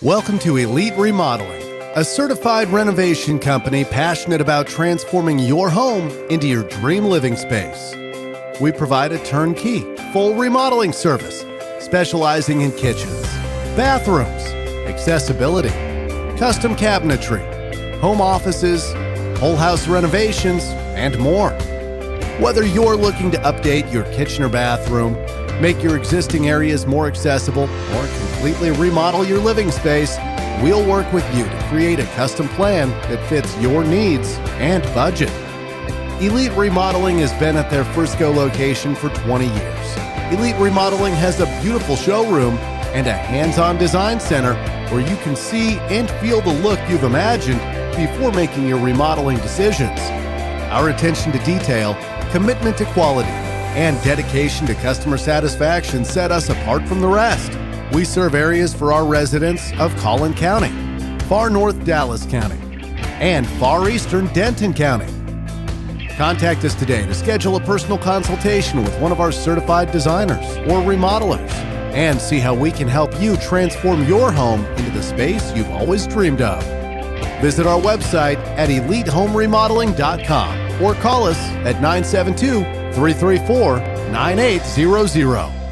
Welcome to Elite Remodeling, a certified renovation company passionate about transforming your home into your dream living space. We provide a turnkey, full remodeling service, specializing in kitchens, bathrooms, accessibility, custom cabinetry, home offices, whole house renovations, and more. Whether you're looking to update your kitchen or bathroom, make your existing areas more accessible, or completely remodel your living space, we'll work with you to create a custom plan that fits your needs and budget. Elite Remodeling has been at their Frisco location for 20 years. Elite Remodeling has a beautiful showroom and a hands-on design center where you can see and feel the look you've imagined before making your remodeling decisions. Our attention to detail, commitment to quality, and dedication to customer satisfaction set us apart from the rest. We serve areas for our residents of Collin County, far north Dallas County, and far eastern Denton County. Contact us today to schedule a personal consultation with one of our certified designers or remodelers and see how we can help you transform your home into the space you've always dreamed of. Visit our website at elitehomeremodeling.com or call us at 972-334-9800.